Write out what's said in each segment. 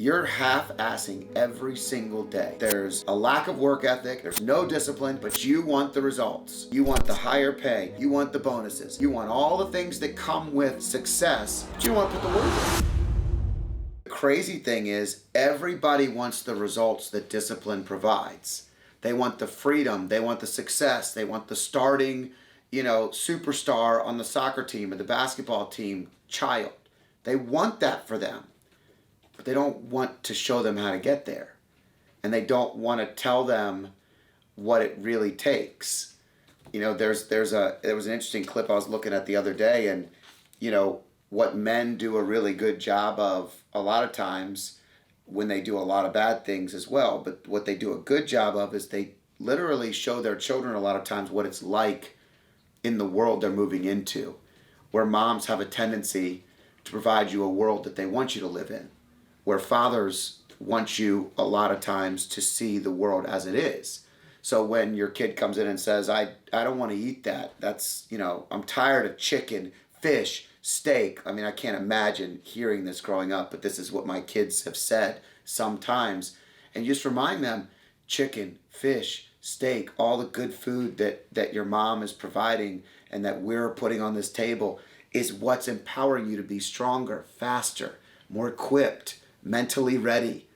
You're half-assing every single day. There's a lack of work ethic, there's no discipline, but you want the results. You want the higher pay, you want the bonuses, you want all the things that come with success, but you don't want to put the work in. The crazy thing is, everybody wants the results that discipline provides. They want the freedom, they want the success, they want the starting, superstar on the soccer team or the basketball team child. They want that for them. But they don't want to show them how to get there. And they don't want to tell them what it really takes. There was an interesting clip I was looking at the other day, and what men do a really good job of a lot of times when they do a lot of bad things as well, but what they do a good job of is they literally show their children a lot of times what it's like in the world they're moving into, where moms have a tendency to provide you a world that they want you to live in, where fathers want you a lot of times to see the world as it is. So when your kid comes in and says, I don't want to eat that, that's, I'm tired of chicken, fish, steak. I mean, I can't imagine hearing this growing up, but this is what my kids have said sometimes. And you just remind them, chicken, fish, steak, all the good food that your mom is providing and that we're putting on this table is what's empowering you to be stronger, faster, more equipped, mentally ready.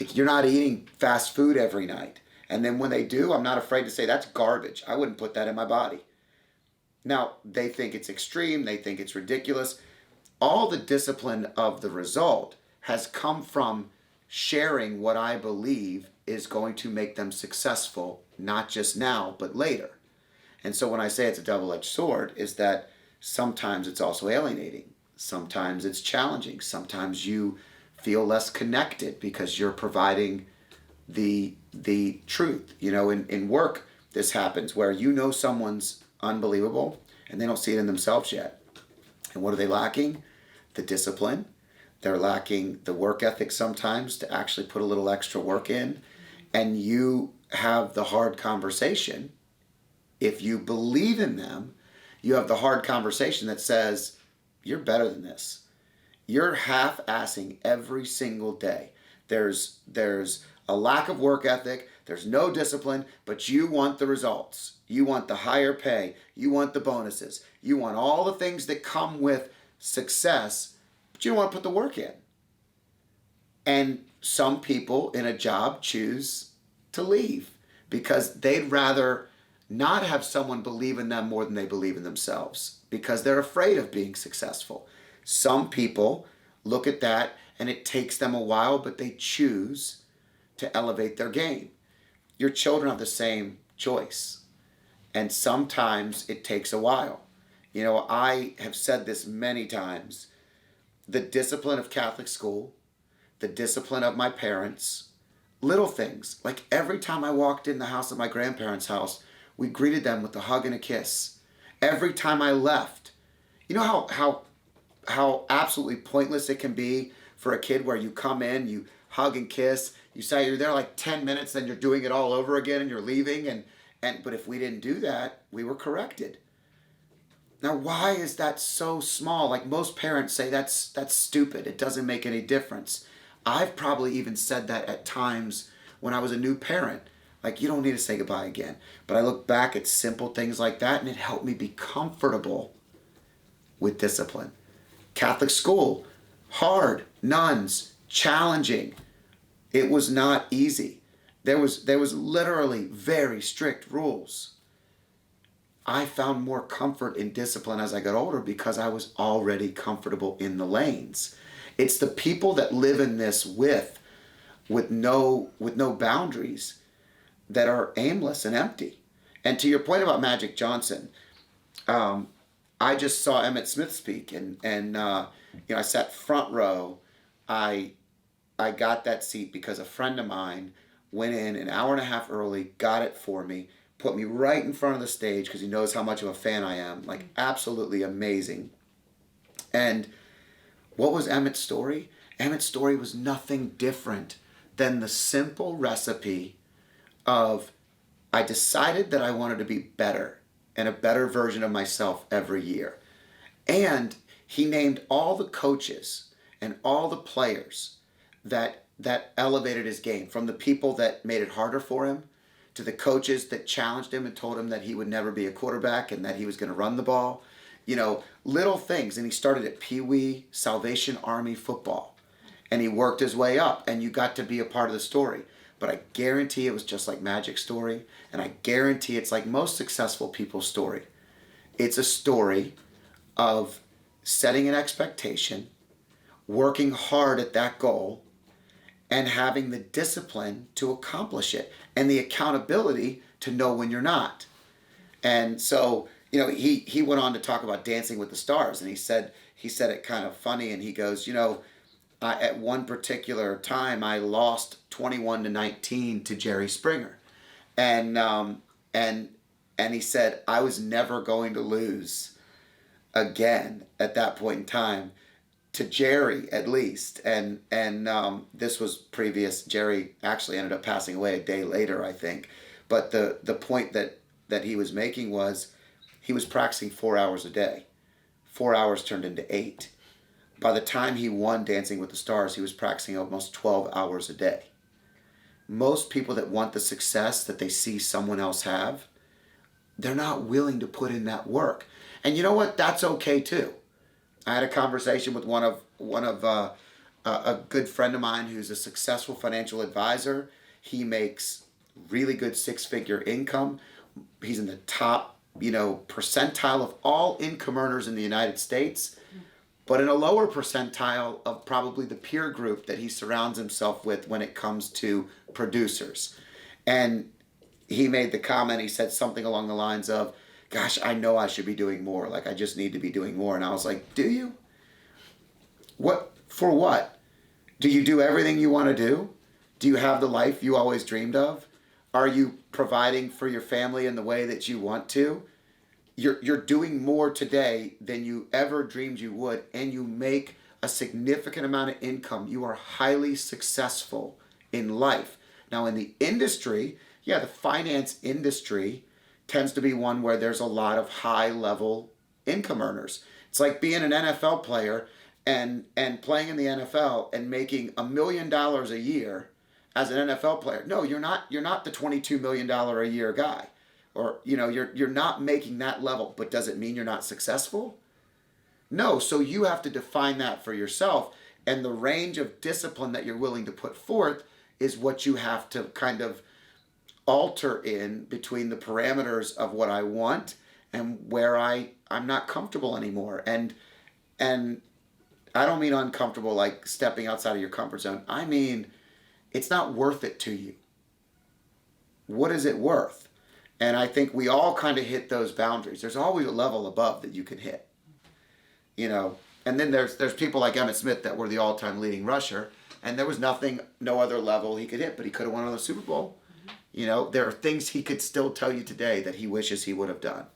Like, you're not eating fast food every night. And then when they do, I'm not afraid to say that's garbage. I wouldn't put that in my body. Now, they think it's extreme. They think it's ridiculous. All the discipline of the result has come from sharing what I believe is going to make them successful, not just now, but later. And so when I say it's a double-edged sword, is that sometimes it's also alienating. Sometimes it's challenging. Sometimes you feel less connected because you're providing the truth. In work, this happens where someone's unbelievable and they don't see it in themselves yet. And what are they lacking? The discipline. They're lacking the work ethic sometimes to actually put a little extra work in. And you have the hard conversation. If you believe in them, you have the hard conversation that says, you're better than this. You're half-assing every single day. There's a lack of work ethic, there's no discipline, but you want the results. You want the higher pay, you want the bonuses, you want all the things that come with success, but you don't want to put the work in. And some people in a job choose to leave because they'd rather not have someone believe in them more than they believe in themselves because they're afraid of being successful. Some people look at that and it takes them a while, but they choose to elevate their game. Your children have the same choice. And sometimes it takes a while. I have said this many times. The discipline of Catholic school, the discipline of my parents, little things. Like every time I walked in the house of my grandparents' house, we greeted them with a hug and a kiss. Every time I left. You know how absolutely pointless it can be for a kid where you come in, you hug and kiss, you say you're there like 10 minutes, then you're doing it all over again and you're leaving. But if we didn't do that, we were corrected. Now, why is that so small? Like most parents say, that's stupid. It doesn't make any difference. I've probably even said that at times when I was a new parent. Like, you don't need to say goodbye again. But I look back at simple things like that and it helped me be comfortable with discipline. Catholic school, hard, nuns, challenging. It was not easy. There was literally very strict rules. I found more comfort in discipline as I got older because I was already comfortable in the lanes. It's the people that live in this with no boundaries that are aimless and empty. And to your point about Magic Johnson, I just saw Emmitt Smith speak, and I sat front row. I got that seat because a friend of mine went in an hour and a half early, got it for me, put me right in front of the stage because he knows how much of a fan I am. Like, absolutely amazing. And what was Emmitt's story? Emmitt's story was nothing different than the simple recipe of, I decided that I wanted to be better and a better version of myself every year. And he named all the coaches and all the players that elevated his game, from the people that made it harder for him to the coaches that challenged him and told him that he would never be a quarterback and that he was going to run the ball. Little things. And he started at Pee Wee Salvation Army football. And he worked his way up, and you got to be a part of the story. But I guarantee it was just like Magic's story, and I guarantee it's like most successful people's story. It's a story of setting an expectation, working hard at that goal, and having the discipline to accomplish it, and the accountability to know when you're not. And so, he went on to talk about Dancing with the Stars, and he said it kind of funny, and he goes, at one particular time I lost 21-19 to Jerry Springer, and he said I was never going to lose again at that point in time, to Jerry at least. And this was previous. Jerry actually ended up passing away a day later, I think. But the point that he was making was he was practicing 4 hours a day. 4 hours turned into 8. By the time he won Dancing with the Stars, he was practicing almost 12 hours a day. Most people that want the success that they see someone else have, they're not willing to put in that work. And you know what? That's okay too. I had a conversation with one of a good friend of mine who's a successful financial advisor. He makes really good 6-figure income. He's in the top, percentile of all income earners in the United States, but in a lower percentile of probably the peer group that he surrounds himself with when it comes to producers. And he made the comment, he said something along the lines of, gosh, I know I should be doing more. Like, I just need to be doing more. And I was like, do you? What? For what? Do you do everything you want to do? Do you have the life you always dreamed of? Are you providing for your family in the way that you want to? You're doing more today than you ever dreamed you would, and you make a significant amount of income. You are highly successful in life. Now, in the industry, the finance industry tends to be one where there's a lot of high-level income earners. It's like being an NFL player and playing in the NFL and making $1 million a year as an NFL player. No, you're not the $22 million a year guy. Or, you're not making that level. But does it mean you're not successful? No, so you have to define that for yourself. And the range of discipline that you're willing to put forth is what you have to kind of alter in between the parameters of what I want and where I'm not comfortable anymore. And I don't mean uncomfortable like stepping outside of your comfort zone. I mean, it's not worth it to you. What is it worth? And I think we all kind of hit those boundaries. There's always a level above that you can hit. And then there's people like Emmitt Smith that were the all-time leading rusher, and there was no other level he could hit, but he could have won on the Super Bowl. There are things he could still tell you today that he wishes he would have done.